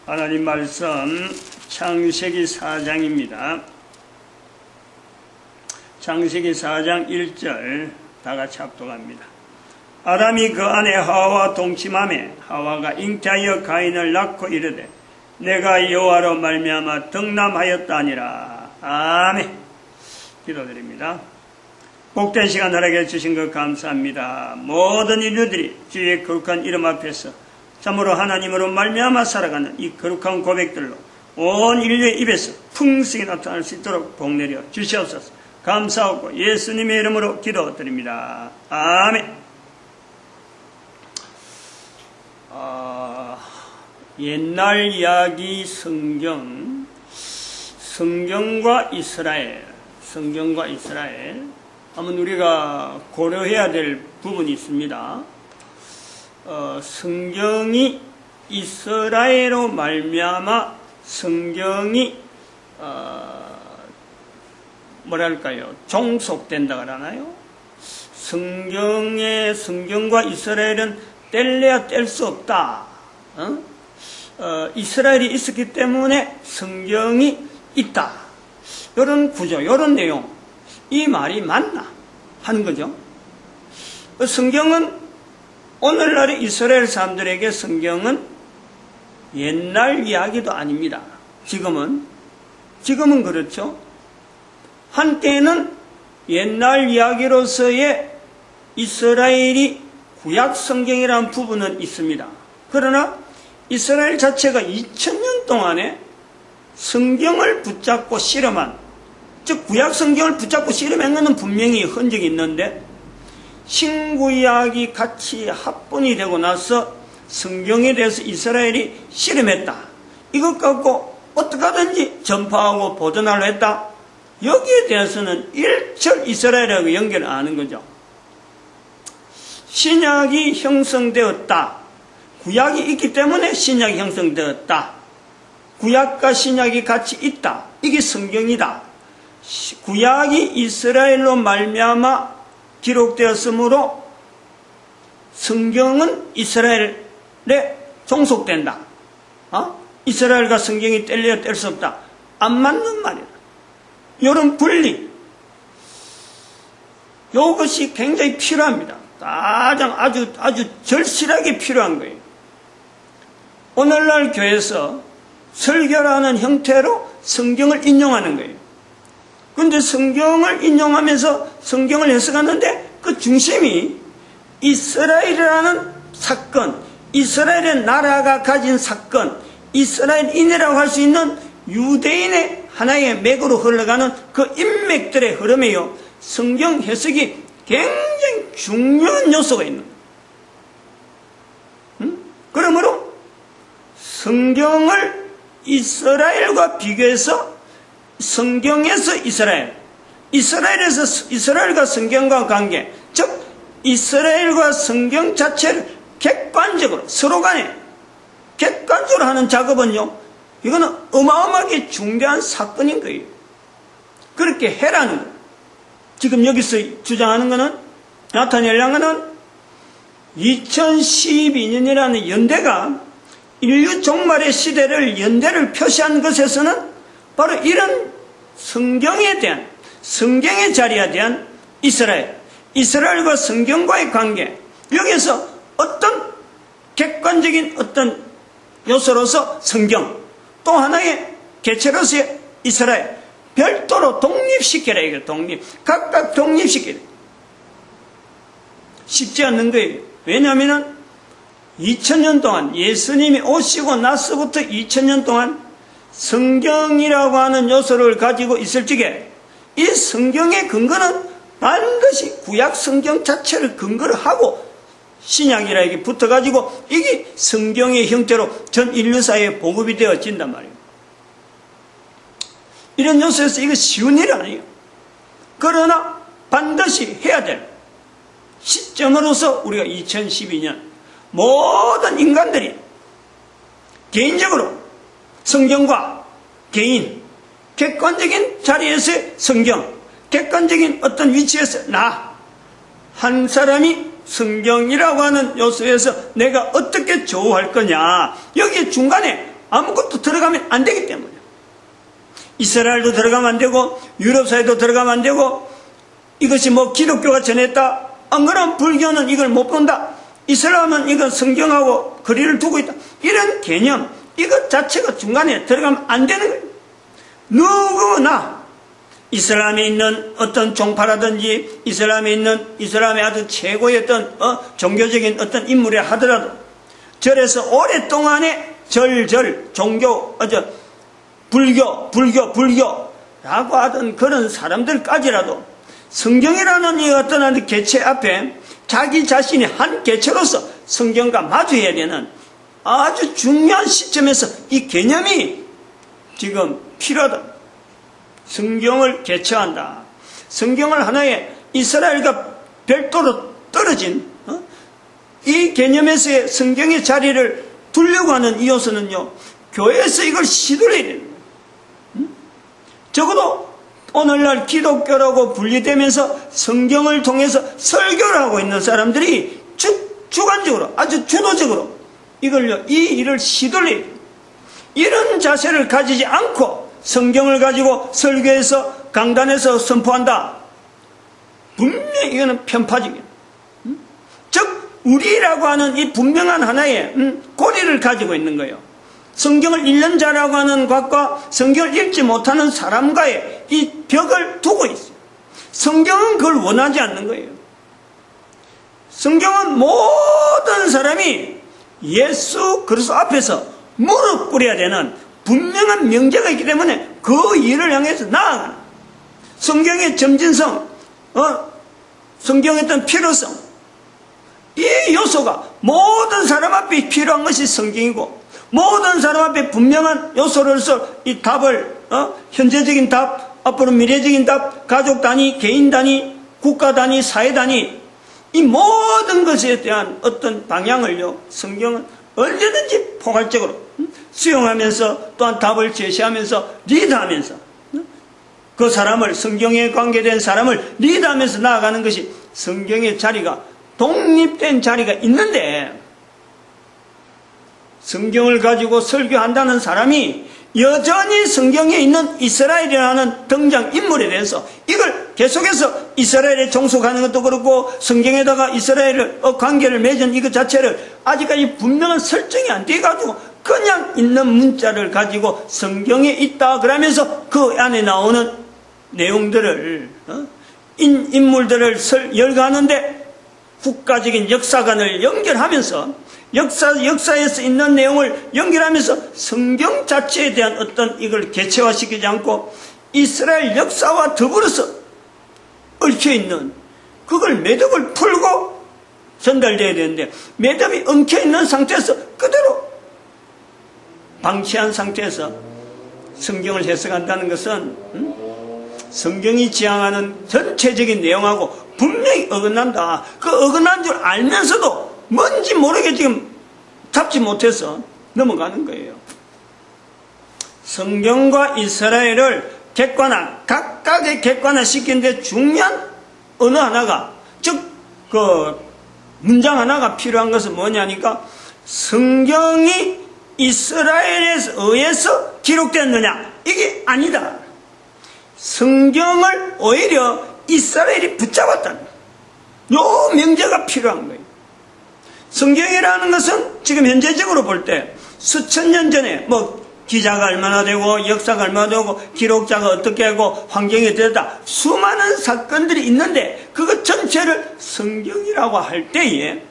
하나님 말씀 창세기 4장입니다. 창세기 4장 1절 다 같이 합독합니다. 아담이 그 아내 하와와 동침하매 하와가 잉태하여 가인을 낳고 이르되 내가 여호와로 말미암아 덕남하였다니라. 아멘. 기도드립니다. 복된 시간 허락해 주신 것 감사합니다. 모든 인류들이 주의 거룩한 이름 앞에서 참으로 하나님으로 말미암아 살아가는 이 거룩한 고백들로 온 인류의 입에서 풍성히 나타날 수 있도록 복내려 주시옵소서. 감사하고 예수님의 이름으로 기도드립니다. 아멘. 옛날 이야기 성경과 이스라엘 한번 우리가 고려해야 될 부분이 있습니다. 성경이 이스라엘로 말미암아 성경이 종속된다 그러나요? 성경과 이스라엘은 뗄래야 뗄 수 없다. 이스라엘이 있었기 때문에 성경이 있다. 이런 구조, 이런 내용, 이 말이 맞나 하는 거죠. 성경은 오늘날의 이스라엘 사람들에게 성경은 옛날 이야기도 아닙니다. 지금은 그렇죠. 한때는 옛날 이야기로서의 이스라엘이 구약 성경이라는 부분은 있습니다. 그러나 이스라엘 자체가 2000년 동안에 성경을 붙잡고 실험한, 즉 구약 성경을 붙잡고 실험한 것은 분명히 흔적이 있는데 신구약이 같이 합본이 되고 나서 성경에 대해서 이스라엘이 실험했다. 이것 갖고 어떻게 하든지 전파하고 보존하려 했다. 여기에 대해서는 일절 이스라엘하고 연결을 안 하는 거죠. 신약이 형성되었다. 구약이 있기 때문에 신약이 형성되었다. 구약과 신약이 같이 있다. 이게 성경이다. 구약이 이스라엘로 말미암아 기록되었으므로 성경은 이스라엘에 종속된다. 이스라엘과 성경이 뗄래야 뗄 수 없다. 안 맞는 말이다. 이런 분리, 이것이 굉장히 필요합니다. 가장 아주 절실하게 필요한 거예요. 오늘날 교회에서 설교라는 형태로 성경을 인용하는 거예요. 그런데 성경을 인용하면서 성경을 해석하는데 그 중심이 이스라엘이라는 사건, 이스라엘의 나라가 가진 사건, 이스라엘인이라고 할 수 있는 유대인의 하나의 맥으로 흘러가는 그 인맥들의 흐름이요. 성경 해석이 굉장히 중요한 요소가 있는 거예요. 그러므로 성경을 이스라엘과 비교해서 성경에서 이스라엘에서 이스라엘과 성경과 관계, 즉 이스라엘과 성경 자체를 객관적으로 서로 간에 객관적으로 하는 작업은요, 이거는 어마어마하게 중대한 사건인 거예요. 그렇게 해라는 거예요. 지금 여기서 주장하는 것은, 나타낼 양은 2012년이라는 연대가 인류 종말의 시대를 연대를 표시한 것에서는 바로 이런 성경에 대한, 성경의 자리에 대한 이스라엘과 성경과의 관계, 여기에서 어떤 객관적인 어떤 요소로서 성경, 또 하나의 개체로서의 이스라엘, 별도로 독립시켜라. 이거 각각 독립시켜라. 쉽지 않는 거예요. 왜냐하면 2000년 동안, 예수님이 오시고 나서부터 2000년 동안 성경이라고 하는 요소를 가지고 있을 적에 이 성경의 근거는 반드시 구약 성경 자체를 근거로 하고 신약이라 이게 붙어가지고 이게 성경의 형태로 전 인류사에 보급이 되어진단 말이에요. 이런 요소에서 이거 쉬운 일 아니에요. 그러나 반드시 해야 될 시점으로서 우리가 2012년 모든 인간들이 개인적으로 성경과 개인, 객관적인 자리에서의 성경, 객관적인 어떤 위치에서 나 한 사람이 성경이라고 하는 요소에서 내가 어떻게 조우할 거냐, 여기 중간에 아무것도 들어가면 안 되기 때문에. 이스라엘도 들어가면 안 되고 유럽 사회도 들어가면 안 되고 이것이 뭐 기독교가 전했다. 안 그러면 불교는 이걸 못 본다. 이슬람은 이건 성경하고 거리를 두고 있다. 이런 개념, 이것 자체가 중간에 들어가면 안 되는 거예요. 누구나 이슬람에 있는 어떤 종파라든지 이슬람에 있는 이슬람의 아주 최고의 어떤 종교적인 어떤 인물이 하더라도 절에서 오랫동안에 종교, 불교라고 하던 그런 사람들까지라도 성경이라는 이 어떤 개체 앞에 자기 자신이 한 개체로서 성경과 마주해야 되는 아주 중요한 시점에서 이 개념이 지금 필요하다. 성경을 개체한다. 성경을 하나의 이스라엘과 별도로 떨어진 이 개념에서의 성경의 자리를 두려고 하는 이 요소는요, 교회에서 이걸 시도를 해야 됩니다. 적어도 오늘날 기독교라고 분리되면서 성경을 통해서 설교를 하고 있는 사람들이 주관적으로, 아주 주도적으로 이 일을 시도를 해야 됩니다. 이런 자세를 가지지 않고 성경을 가지고 설교에서 강단에서 선포한다. 분명히 이거는 편파적이에요. 즉 우리라고 하는 이 분명한 하나의 고리를 가지고 있는 거예요. 성경을 읽는 자라고 하는 것과 성경을 읽지 못하는 사람과의 이 벽을 두고 있어요. 성경은 그걸 원하지 않는 거예요. 성경은 모든 사람이 예수 그리스도 앞에서 무릎 꿇어야 되는 분명한 명제가 있기 때문에 그 일을 향해서 나아가는 성경의 점진성, 성경의 어떤 필요성, 이 요소가 모든 사람 앞에 필요한 것이 성경이고 모든 사람 앞에 분명한 요소로서 이 답을 현재적인 답, 앞으로 미래적인 답, 가족 단위, 개인 단위, 국가 단위, 사회 단위 이 모든 것에 대한 어떤 방향을요 성경은 언제든지 포괄적으로 수용하면서 또한 답을 제시하면서 리드하면서 그 사람을 성경에 관계된 사람을 리드하면서 나아가는 것이 성경의 자리가 독립된 자리가 있는데 성경을 가지고 설교한다는 사람이 여전히 성경에 있는 이스라엘이라는 등장인물에 대해서 이걸 계속해서 이스라엘에 종속하는 것도 그렇고 성경에다가 이스라엘을 관계를 맺은 이것 자체를 아직까지 분명한 설정이 안 돼가지고 그냥 있는 문자를 가지고 성경에 있다 그러면서 그 안에 나오는 내용들을 인물들을 열거하는데 국가적인 역사관을 연결하면서 역사에서 있는 내용을 연결하면서 성경 자체에 대한 어떤 이걸 개체화시키지 않고 이스라엘 역사와 더불어서 얽혀있는 그걸 매듭을 풀고 전달돼야 되는데 매듭이 엉켜있는 상태에서 그대로 방치한 상태에서 성경을 해석한다는 것은 성경이 지향하는 전체적인 내용하고 분명히 어긋난다. 그 어긋난 줄 알면서도 뭔지 모르게 지금 잡지 못해서 넘어가는 거예요. 성경과 이스라엘을 각각의 객관화시키는데 중요한 어느 하나가, 즉 그 문장 하나가 필요한 것은 뭐냐니까 성경이 이스라엘에 의해서 기록됐느냐? 이게 아니다. 성경을 오히려 이스라엘이 붙잡았다는 요 명제가 필요한 거예요. 성경이라는 것은 지금 현재적으로 볼 때 수천 년 전에 기자가 얼마나 되고 역사가 얼마나 되고 기록자가 어떻게 하고 환경이 되다 수많은 사건들이 있는데 그것 전체를 성경이라 할 때에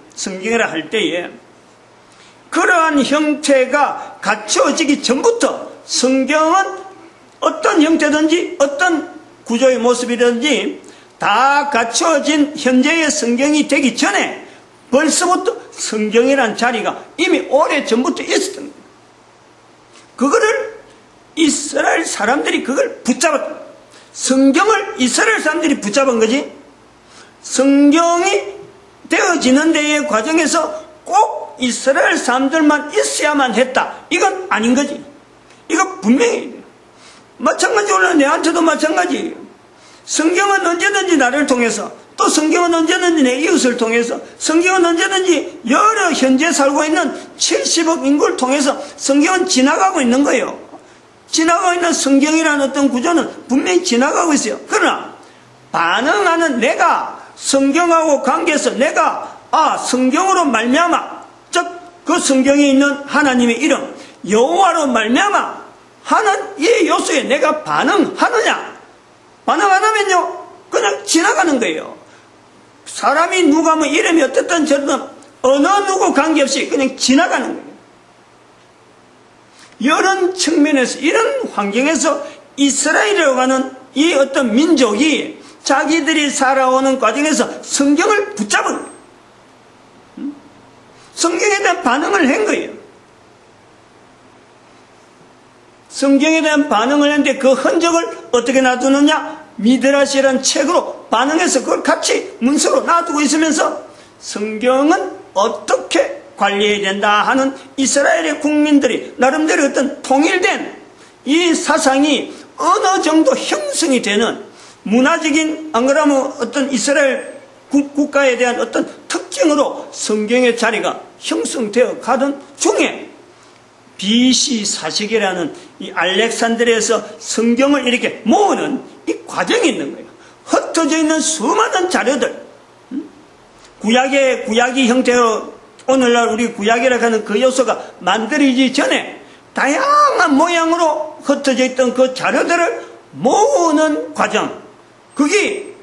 그러한 형태가 갖춰지기 전부터 성경은 어떤 형태든지 어떤 구조의 모습이든지 다 갖춰진 현재의 성경이 되기 전에 벌써부터 성경이란 자리가 이미 오래 전부터 있었던 거예요. 그거를 이스라엘 사람들이 그걸 붙잡았다. 성경을 이스라엘 사람들이 붙잡은 거지 성경이 되어지는 데의 과정에서 꼭 이스라엘 사람들만 있어야만 했다. 이건 아닌 거지. 이거 분명히 마찬가지 오늘 내한테도 마찬가지예요. 성경은 언제든지 나를 통해서 또 성경은 언제든지 내 이웃을 통해서, 성경은 언제든지 여러 현재 살고 있는 70억 인구를 통해서 성경은 지나가고 있는 거예요. 지나가고 있는 성경이라는 어떤 구조는 분명히 지나가고 있어요. 그러나 반응하는 내가 성경하고 관계에서 내가 성경으로 말미암아, 즉 그 성경에 있는 하나님의 이름 여호와로 말미암아 하는 이 요소에 내가 반응하느냐, 반응 안 하면요 그냥 지나가는 거예요. 사람이 누가 뭐 이름이 어떻든 저든 어느 누구 관계없이 그냥 지나가는 거예요. 이런 측면에서, 이런 환경에서 이스라엘이라고 하는 이 어떤 민족이 자기들이 살아오는 과정에서 성경을 붙잡은 거예요. 성경에 대한 반응을 한 거예요. 성경에 대한 반응을 했는데 그 흔적을 어떻게 놔두느냐? 미드라시라는 책으로 반응해서 그걸 같이 문서로 놔두고 있으면서 성경은 어떻게 관리해야 된다 하는 이스라엘의 국민들이 나름대로 어떤 통일된 이 사상이 어느 정도 형성이 되는 문화적인, 안 그러면 어떤 이스라엘 국가에 대한 어떤 특징으로 성경의 자리가 형성되어 가던 중에 BC 4세기라는 이 알렉산드리아에서 성경을 이렇게 모으는 이 과정이 있는 거예요. 흩어져 있는 수많은 자료들, 구약이 형태로 오늘날 우리 구약이라고 하는 그 요소가 만들어지기 전에 다양한 모양으로 흩어져 있던 그 자료들을 모으는 과정, 그게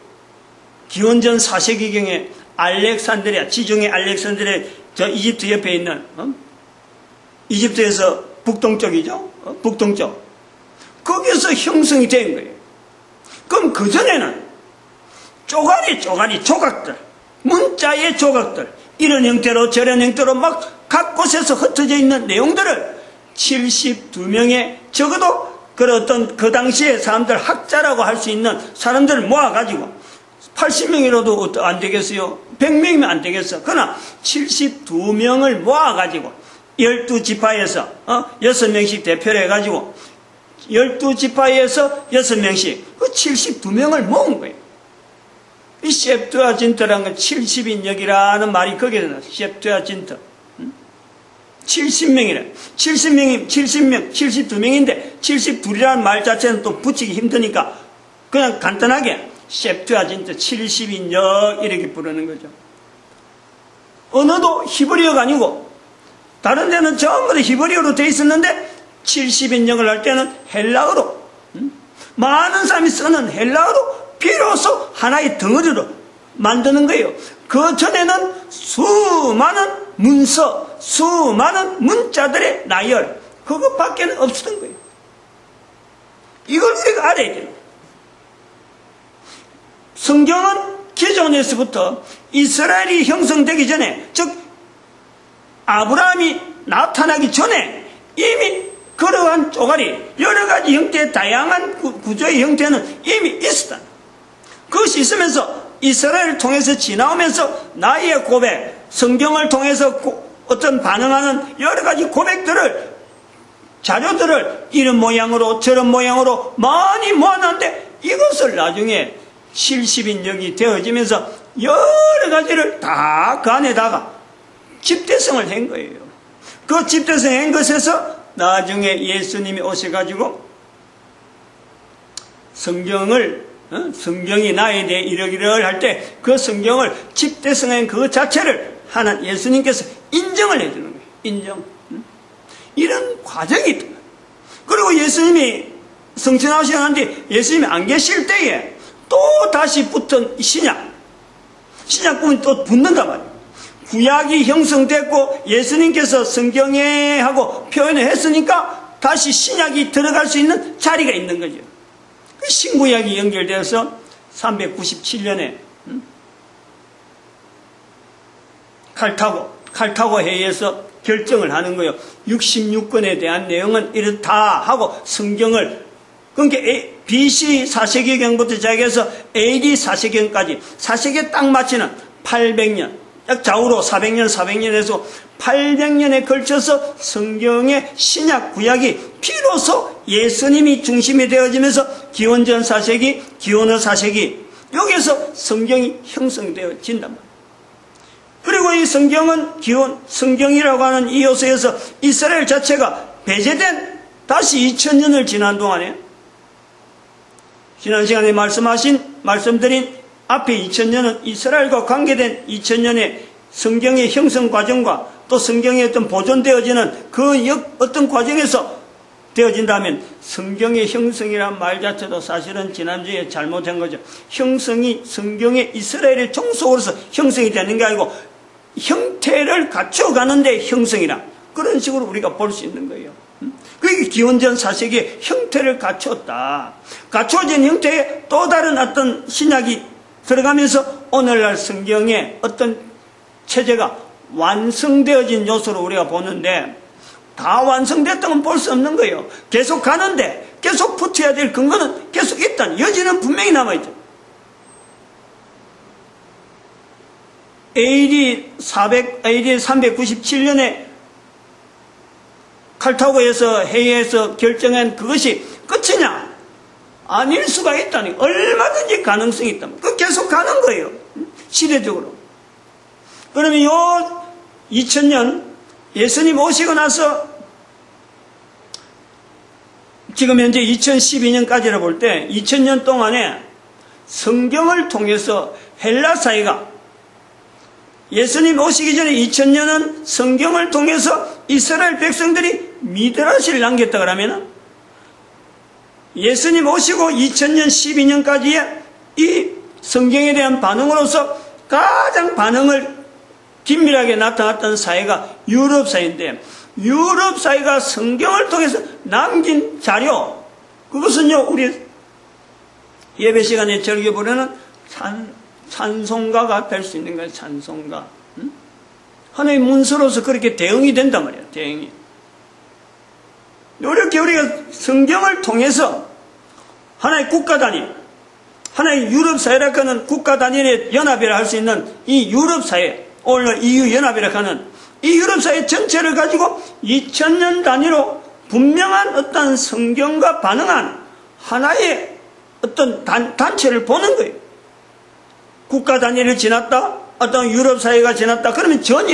기원전 4세기경에 알렉산드리아, 지중해 알렉산드리아 저 이집트 옆에 있는 이집트에서 북동쪽이죠. 북동쪽. 거기서 형성이 된 거예요. 그럼 그전에는 쪼가리 조각들, 문자의 조각들, 이런 형태로 저런 형태로 막 각 곳에서 흩어져 있는 내용들을 72명의 적어도 그 당시에 사람들 학자라고 할 수 있는 사람들을 모아가지고 80명이라도 안 되겠어요? 100명이면 안 되겠어. 그러나 72명을 모아가지고 12지파에서 6명씩 대표를 해가지고 12지파에서 6명씩 그 72명을 모은 거예요. 이 셉투아진트라는 건 70인역이라는 말이 거기에 나왔어요. 셉투아진트. 70명이래. 70명, 72명인데 72이라는 말 자체는 또 붙이기 힘드니까 그냥 간단하게 셉투아진트 70인역 이렇게 부르는 거죠. 언어도 히브리어가 아니고 다른 데는 전부 다 히브리어로 되어 있었는데 70인역을 할 때는 헬라어로, 많은 사람이 쓰는 헬라어로 비로소 하나의 덩어리로 만드는 거예요. 그 전에는 수많은 문서, 수많은 문자들의 나열, 그것밖에 없었던 거예요. 이걸 우리가 알아야 돼요. 성경은 기존에서부터 이스라엘이 형성되기 전에, 즉 아브라함이 나타나기 전에 이미 그러한 쪼가리, 여러 가지 형태의 다양한 구조의 형태는 이미 있었다. 그것이 있으면서 이스라엘을 통해서 지나오면서 나의 고백, 성경을 통해서 어떤 반응하는 여러 가지 고백들을, 자료들을 이런 모양으로 저런 모양으로 많이 모았는데 이것을 나중에 70인역이 되어지면서 여러 가지를 다 그 안에다가 집대성을 한 거예요. 그 집대성 한 것에서 나중에 예수님이 오셔가지고 성경이 나에 대해 이러이러 할 때 그 성경을 집대성한 그 자체를 하나 예수님께서 인정을 해주는 거예요. 인정. 이런 과정이 있다. 그리고 예수님이 성천하시는데 예수님이 안 계실 때에 또 다시 붙은 신약품이 또 붙는단 말이에요. 구약이 형성됐고 예수님께서 성경에 하고 표현을 했으니까 다시 신약이 들어갈 수 있는 자리가 있는 거죠. 그 신구약이 연결되어서 397년에 칼타고 회의에서 결정을 하는 거예요. 66권에 대한 내용은 이렇다 하고 성경을, 그러니까 BC 4세기경부터 시작해서 AD 4세기경까지 4세기에 딱 맞추는 800년, 약 좌우로 400년에서 800년에 걸쳐서 성경의 신약 구약이 비로소 예수님이 중심이 되어지면서 기원전 4세기, 기원후 4세기, 여기에서 성경이 형성되어진단 말이에요. 그리고 이 성경은 기원, 성경이라고 하는 이 요소에서 이스라엘 자체가 배제된 다시 2000년을 지난 동안에 지난 시간에 말씀드린 앞에 2000년은 이스라엘과 관계된 2000년의 성경의 형성 과정과 또 성경에 어떤 보존되어지는 그 어떤 과정에서 되어진다면 성경의 형성이란 말 자체도 사실은 지난주에 잘못한 거죠. 형성이 성경의 이스라엘의 종속으로서 형성이 되는 게 아니고 형태를 갖춰가는데 형성이라 그런 식으로 우리가 볼 수 있는 거예요. 그게 기원전 4세기에 형태를 갖추었다. 갖추어진 형태에 또 다른 어떤 신약이 들어가면서 오늘날 성경의 어떤 체제가 완성되어진 요소로 우리가 보는데 다 완성됐다고는 볼 수 없는 거예요. 계속 가는데 계속 붙여야 될 근거는 계속 있다는 여지는 분명히 남아있죠. AD 397년에 칼타고에서 회의에서 결정한 그것이 끝이냐? 아닐 수가 있다니. 얼마든지 가능성이 있다. 그 계속 가는 거예요. 시대적으로. 그러면 요 2000년 예수님 오시고 나서 지금 현재 2012년까지를 볼 때 2000년 동안에 성경을 통해서 헬라 사회가 예수님 오시기 전에 2000년은 성경을 통해서 이스라엘 백성들이 미드라시를 남겼다 그러면 예수님 오시고 2000년 12년까지의 이 성경에 대한 반응으로서 가장 반응을 긴밀하게 나타났던 사회가 유럽 사회인데 유럽 사회가 성경을 통해서 남긴 자료 그것은요 우리 예배 시간에 즐겨보려는 찬송가가 될 수 있는 거예요. 찬송가. 하나의 문서로서 그렇게 대응이 된단 말이에요. 대응이. 이렇게 우리가 성경을 통해서 하나의 국가 단위, 하나의 유럽 사회라고 하는 국가 단위의 연합이라 할 수 있는 이 유럽 사회, 오늘 EU 연합이라 하는 이 유럽 사회 전체를 가지고 2000년 단위로 분명한 어떤 성경과 반응한 하나의 어떤 단체를 보는 거예요. 국가 단위를 지났다, 어떤 유럽 사회가 지났다, 그러면 전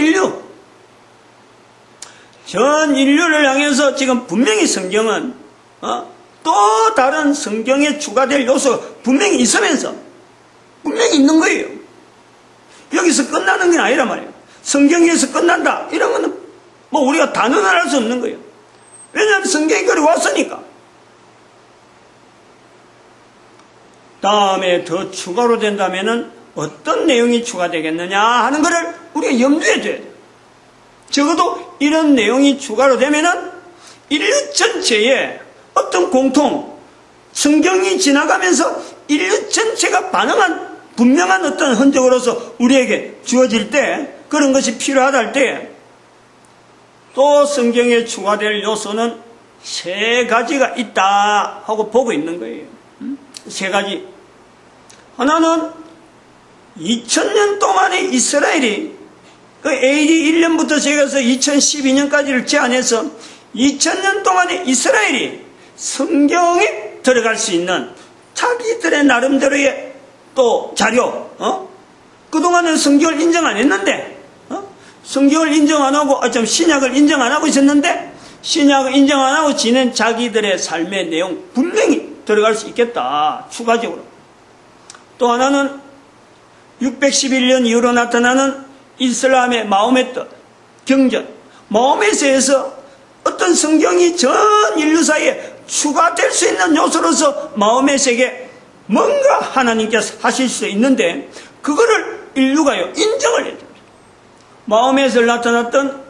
인류를 향해서 지금 분명히 성경은, 또 다른 성경에 추가될 요소가 분명히 있으면서, 분명히 있는 거예요. 여기서 끝나는 게 아니란 말이에요. 성경에서 끝난다, 이런 거는 뭐 우리가 단언을 할 수 없는 거예요. 왜냐하면 성경이 그리 왔으니까. 다음에 더 추가로 된다면은 어떤 내용이 추가되겠느냐 하는 것을 우리가 염두에 둬야 돼요. 적어도 이런 내용이 추가로 되면은 인류 전체에 어떤 공통, 성경이 지나가면서 인류 전체가 반응한 분명한 어떤 흔적으로서 우리에게 주어질 때, 그런 것이 필요하다 할 때, 또 성경에 추가될 요소는 3가지가 있다 하고 보고 있는 거예요. 3가지. 하나는 2000년 동안에 이스라엘이 그 AD 1년부터 시작해서 2012년까지를 제한해서 2000년 동안에 이스라엘이 성경에 들어갈 수 있는 자기들의 나름대로의 또 자료, 그동안은 성경을 인정 안 했는데, 성경을 인정 안 하고, 신약을 인정 안 하고 있었는데, 신약을 인정 안 하고 지낸 자기들의 삶의 내용 분명히 들어갈 수 있겠다. 추가적으로. 또 하나는 611년 이후로 나타나는 이슬람의 마호메트, 경전, 마호메트에서 어떤 성경이 전 인류 사이에 추가될 수 있는 요소로서 마호메트에게 뭔가 하나님께서 하실 수 있는데 그거를 인류가요 인정을 해야 됩니다. 마호메트에 나타났던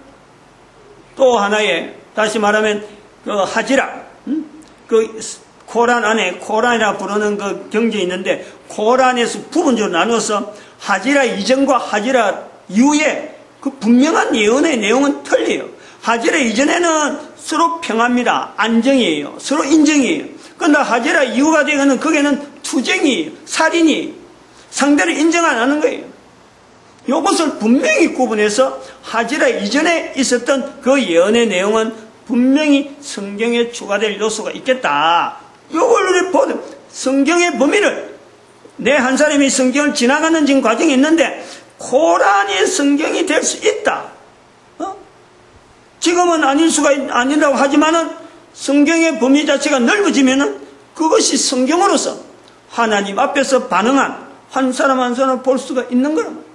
또 하나의 다시 말하면 그 하지라, 그 코란 안에 코란이라 부르는 그 경전이 있는데 코란에서 부분적으로 나눠서 하지라 이전과 하지라 이후에 그 분명한 예언의 내용은 틀려요. 하지라 이전에는 서로 평화입니다. 안정이에요. 서로 인정이에요. 그런데 하지라 이후가 되면은 거기에는 투쟁이에요. 살인이에요. 상대를 인정 안 하는 거예요. 이것을 분명히 구분해서 하지라 이전에 있었던 그 예언의 내용은 분명히 성경에 추가될 요소가 있겠다. 이걸 우리 보든 성경의 범위를 내 한 사람이 성경을 지나가는 지금 과정이 있는데 코란이 성경이 될 수 있다. 지금은 아니라고 하지만은 성경의 범위 자체가 넓어지면은 그것이 성경으로서 하나님 앞에서 반응한 한 사람 한 사람을 볼 수가 있는 거란 말이에요.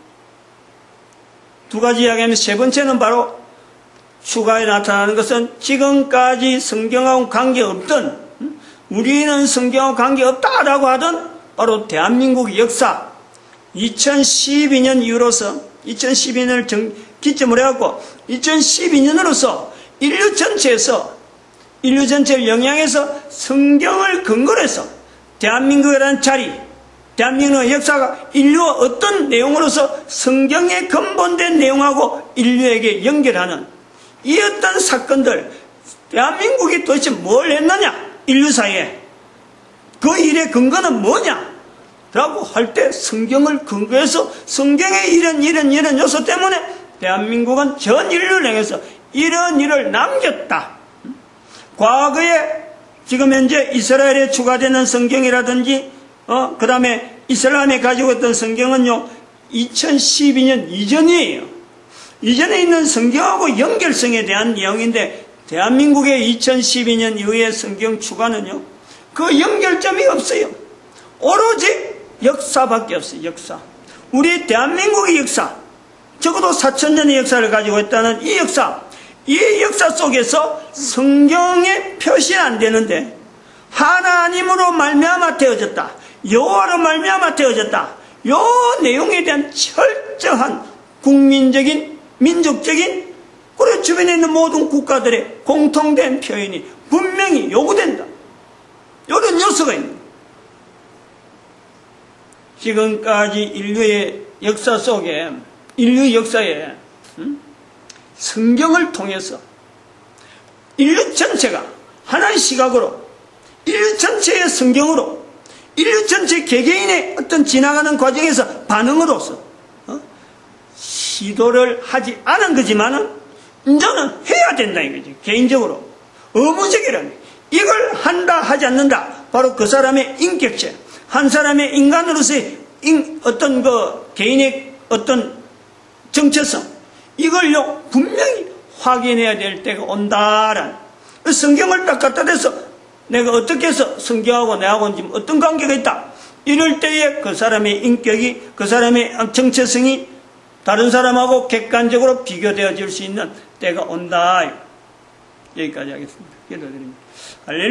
두 가지 이야기하면 세 번째는 바로 추가에 나타나는 것은 지금까지 성경하고 관계없던, 우리는 성경하고 관계없다라고 하던 바로 대한민국의 역사, 2012년 이후로서 2012년을 기점으로 해갖고 2012년으로서 인류 전체를 영향해서 성경을 근거로 해서 대한민국이라는 자리, 대한민국의 역사가 인류와 어떤 내용으로서 성경에 근본된 내용하고 인류에게 연결하는 이 어떤 사건들, 대한민국이 도대체 뭘 했느냐, 인류 사이에 그 일의 근거는 뭐냐 라고 할 때 성경을 근거해서 성경의 이런 요소 때문에 대한민국은 전 인류를 향해서 이런 일을 남겼다. 과거에 지금 현재 이스라엘에 추가되는 성경이라든지 그 다음에 이슬람에 가지고 있던 성경은요 2012년 이전이에요. 이전에 있는 성경하고 연결성에 대한 내용인데 대한민국의 2012년 이후의 성경 추가는요 그 연결점이 없어요. 오로지 역사밖에 없어요. 역사. 우리 대한민국의 역사, 적어도 4,000년의 역사를 가지고 있다는 이 역사, 이 역사 속에서 성경에 표시는 안 되는데 하나님으로 말미암아 되어졌다, 여호와로 말미암아 되어졌다, 요 내용에 대한 철저한 국민적인, 민족적인, 그리고 주변에 있는 모든 국가들의 공통된 표현이 분명히 요구된다. 이런 요소가 있는 거예요. 지금까지 인류의 역사 속에, 인류 역사에 성경을 통해서 인류 전체가 하나의 시각으로, 인류 전체의 성경으로, 인류 전체 개개인의 어떤 지나가는 과정에서 반응으로서 시도를 하지 않은 거지만은 이제는 해야 된다 이거지. 개인적으로 의무적이라는 이걸 한다 하지 않는다, 바로 그 사람의 인격체, 한 사람의 인간으로서의 어떤 그 개인의 어떤 정체성, 이걸요 분명히 확인해야 될 때가 온다라는, 성경을 딱 갖다 대서 내가 어떻게 해서 성경하고 내하고는 지금 어떤 관계가 있다, 이럴 때에 그 사람의 인격이, 그 사람의 정체성이 다른 사람하고 객관적으로 비교되어질 수 있는 때가 온다. 여기까지 하겠습니다. 기도드립니다. 할렐루야.